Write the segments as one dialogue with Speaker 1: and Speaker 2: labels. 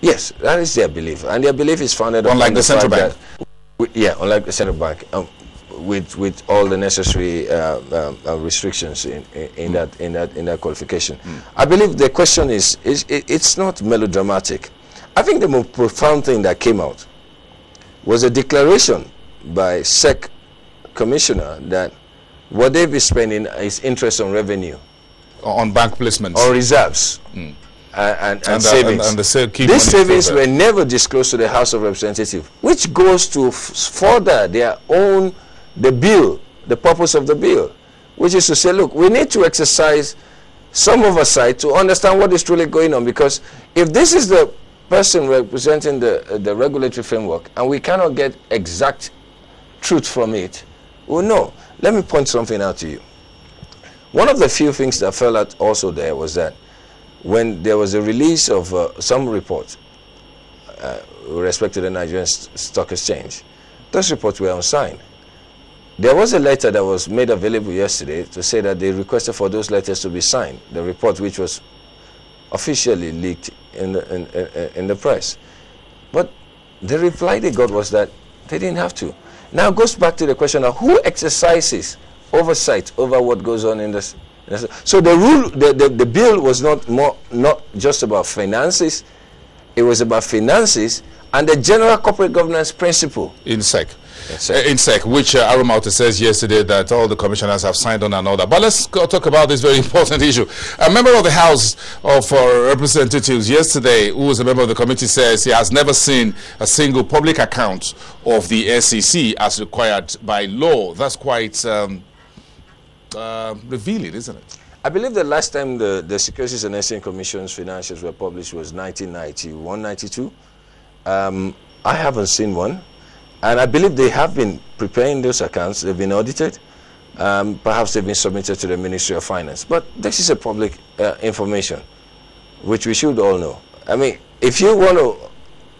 Speaker 1: Yes, that is their belief, and their belief is founded on
Speaker 2: unlike the central bank.
Speaker 1: Yeah, unlike the central bank, with all the necessary restrictions in that qualification. I believe the question is it's not melodramatic. I think the most profound thing that came out was a declaration by SEC commissioner that what they be spending is interest on revenue,
Speaker 2: on bank placements,
Speaker 1: or reserves, and savings. These savings were never disclosed to the House of Representatives, which goes to further their own the purpose of the bill, which is to say, look, we need to exercise some oversight to understand what is truly going on, because if this is the person representing the regulatory framework and we cannot get exact truth from it, well, no. Let me point something out to you. One of the few things that fell out also there was that when there was a release of some reports with respect to the Nigerian Stock Exchange, those reports were unsigned. There was a letter that was made available yesterday to say that they requested for those letters to be signed, the report which was officially leaked in the press. But the reply they got was that they didn't have to. Now it goes back to the question of who exercises oversight over what goes on in this. So the bill was not just about finances, it was about finances and the general corporate governance principle.
Speaker 2: In SEC. In SEC, which Arumauta says yesterday that all the commissioners have signed on and all that. But let's go talk about this very important issue. A member of the House of Representatives yesterday, who was a member of the committee, says he has never seen a single public account of the SEC as required by law. That's quite revealing, isn't it?
Speaker 1: I believe the last time the Securities and Exchange Commission's financials were published was 1991-92. I haven't seen one. And I believe they have been preparing those accounts. They've been audited. Perhaps they've been submitted to the Ministry of Finance. But this is a public information, which we should all know. I mean, if you want to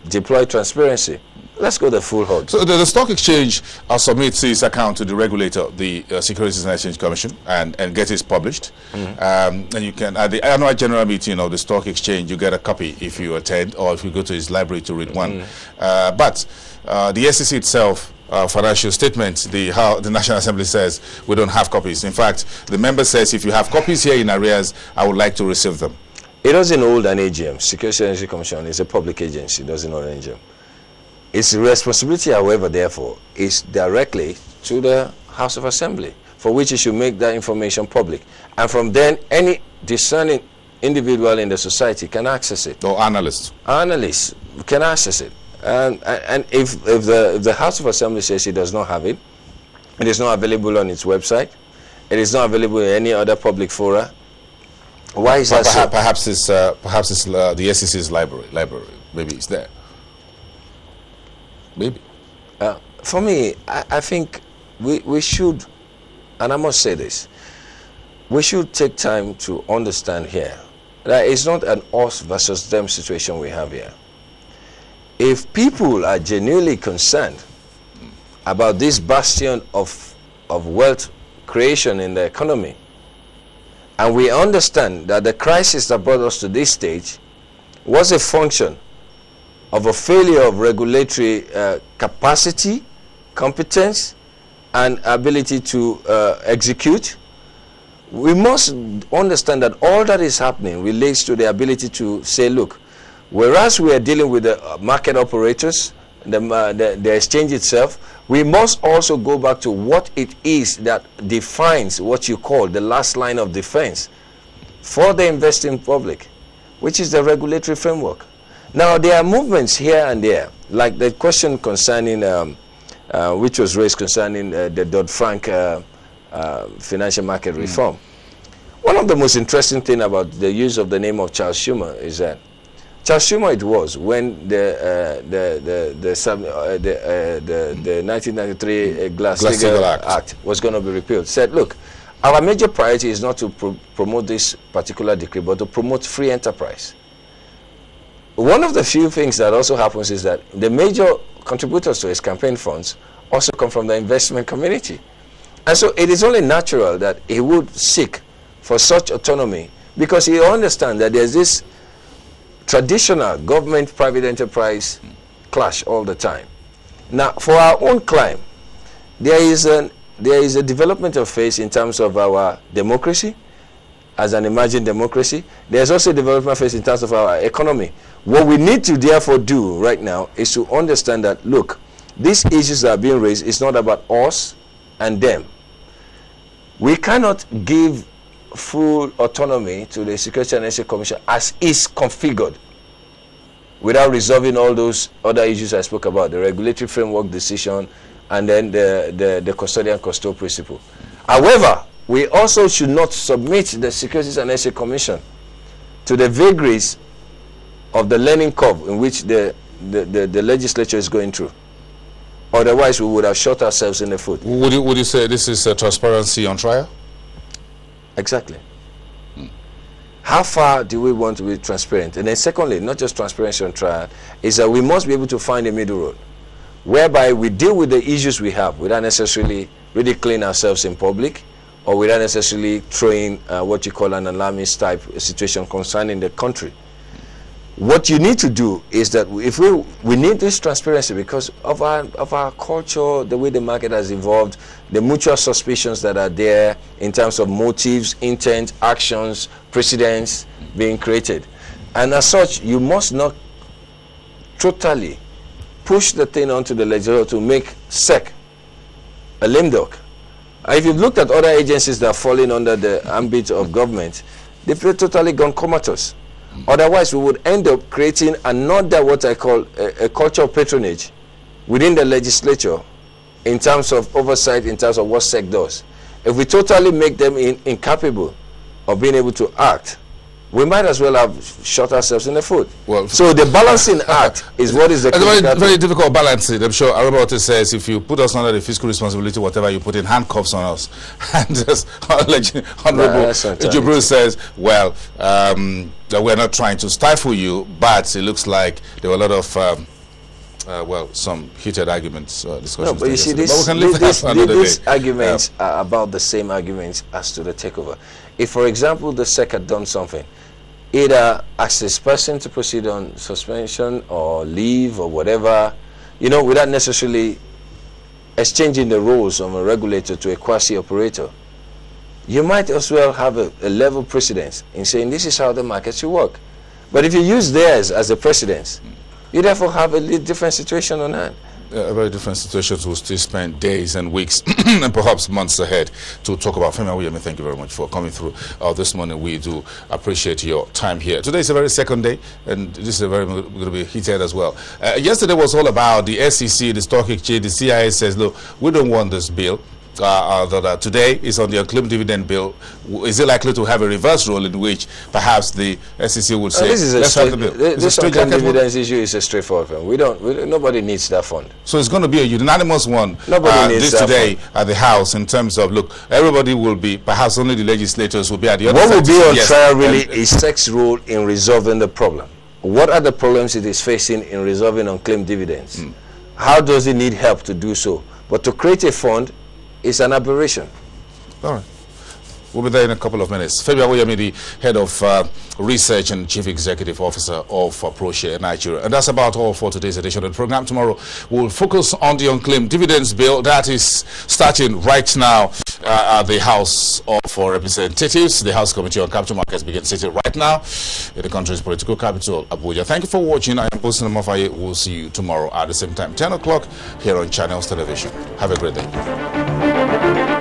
Speaker 1: deploy transparency, let's go the full hog.
Speaker 2: So the stock exchange submits its account to the regulator, the Securities and Exchange Commission, and get it published. And you can, at the annual general meeting of the stock exchange, you get a copy if you attend, or if you go to its library to read one. But the SEC itself, financial statement, the National Assembly says we don't have copies. In fact, the member says if you have copies here in arrears, I would like to receive them.
Speaker 1: It doesn't hold an AGM. Securities and Exchange Commission is a public agency. It doesn't hold an AGM. Its responsibility, however, therefore, is directly to the House of Assembly, for which it should make that information public. And from then, any discerning individual in the society can access it.
Speaker 2: Or analysts.
Speaker 1: Analysts can access it. And if the House of Assembly says it does not have it, it is not available on its website, it is not available in any other public fora, why is that so?
Speaker 2: Perhaps it's the SEC's library. Maybe it's there. Maybe.
Speaker 1: For me, I think we should, and I must say this, we should take time to understand here that it's not an us versus them situation we have here. If people are genuinely concerned about this bastion of wealth creation in the economy, and we understand that the crisis that brought us to this stage was a function of a failure of regulatory capacity, competence, and ability to execute, we must understand that all that is happening relates to the ability to say, look, whereas we are dealing with the market operators, the exchange itself, we must also go back to what it is that defines what you call the last line of defense for the investing public, which is the regulatory framework. Now, there are movements here and there, like the question concerning, which was raised concerning the Dodd-Frank financial market reform. One of the most interesting things about the use of the name of Charles Schumer is that Charles Schumer it was when the 1993 Glass-Steagall Act was going to be repealed, said, look, our major priority is not to promote this particular decree, but to promote free enterprise. One of the few things that also happens is that the major contributors to his campaign funds also come from the investment community. And so it is only natural that he would seek for such autonomy, because he understands that there's this traditional government-private enterprise clash all the time. Now, for our own climb, there is a developmental phase in terms of our democracy, as an emerging democracy. There's also a development phase in terms of our economy. What we need to therefore do right now is to understand that, look, these issues that are being raised is not about us and them. We cannot give full autonomy to the Security and Exchange Commission as is configured without resolving all those other issues I spoke about, the regulatory framework decision and then the custodian-custodial principle. However, we also should not submit the Securities and Exchange Commission to the vagaries of the learning curve in which the legislature is going through. Otherwise, we would have shot ourselves in the foot.
Speaker 2: Would you say this is transparency on trial?
Speaker 1: Exactly. How far do we want to be transparent? And then secondly, not just transparency on trial, is that we must be able to find a middle road, whereby we deal with the issues we have without necessarily ridiculing ourselves in public, or without necessarily throwing what you call an alarmist type situation concerning the country. What you need to do is that if we need this transparency because of our culture, the way the market has evolved, the mutual suspicions that are there in terms of motives, intent, actions, precedents being created. And as such, you must not totally push the thing onto the legislature to make SEC a lame duck. If you've looked at other agencies that are falling under the ambit of government, they've totally gone comatose. Otherwise, we would end up creating another, what I call a culture of patronage within the legislature in terms of oversight, in terms of what SEC does. If we totally make them incapable of being able to act, we might as well have shot ourselves in the foot. Well, so the balancing act is what is the
Speaker 2: very, very difficult balancing. I'm sure Arabata says if you put us under the fiscal responsibility, whatever, you put in handcuffs on us. And just Honorable Jibril says, well, that we're not trying to stifle you, but it looks like there were a lot of well, some heated arguments, discussions.
Speaker 1: No, but you see, these arguments are about the same arguments as to the takeover. If, for example, the SEC had done something, either ask this person to proceed on suspension or leave or whatever, you know, without necessarily exchanging the roles from a regulator to a quasi-operator, you might as well have a level precedence in saying this is how the market should work. But if you use theirs as a precedence, you therefore have a different situation on hand.
Speaker 2: A very different situations. We'll still spend days and weeks and perhaps months ahead to talk about. Femi Awoyemi, thank you very much for coming through this morning. We do appreciate your time here. Today is a very second day, and this is going to be heated as well. Yesterday was all about the SEC, the stock exchange. The CIA says, look, we don't want this bill. Today is on the unclaimed dividend bill. Is it likely to have a reverse role in which perhaps the SEC would say, let's have the bill?
Speaker 1: This unclaimed dividends issue is a straightforward one. Nobody needs that fund.
Speaker 2: So it's going to be a unanimous one.
Speaker 1: Nobody needs
Speaker 2: this
Speaker 1: that
Speaker 2: today
Speaker 1: fund
Speaker 2: at the House in terms of, look, everybody will be, perhaps only the legislators will be at the other
Speaker 1: side.
Speaker 2: What
Speaker 1: will be on trial really is SEC's role in resolving the problem. What are the problems it is facing in resolving unclaimed dividends? How does it need help to do so? But to create a fund is an aberration.
Speaker 2: All right. We'll be there in a couple of minutes. Femi Awoyemi, the head of research and chief executive officer of ProShare Nigeria. And that's about all for today's edition of the program. Tomorrow, we'll focus on the unclaimed dividends bill that is starting right now at the House of Representatives. The House Committee on Capital Markets begins sitting right now in the country's political capital, Abuja. Thank you for watching. I am Bosin Mafaye. We'll see you tomorrow at the same time, 10 o'clock, here on Channels Television. Have a great day.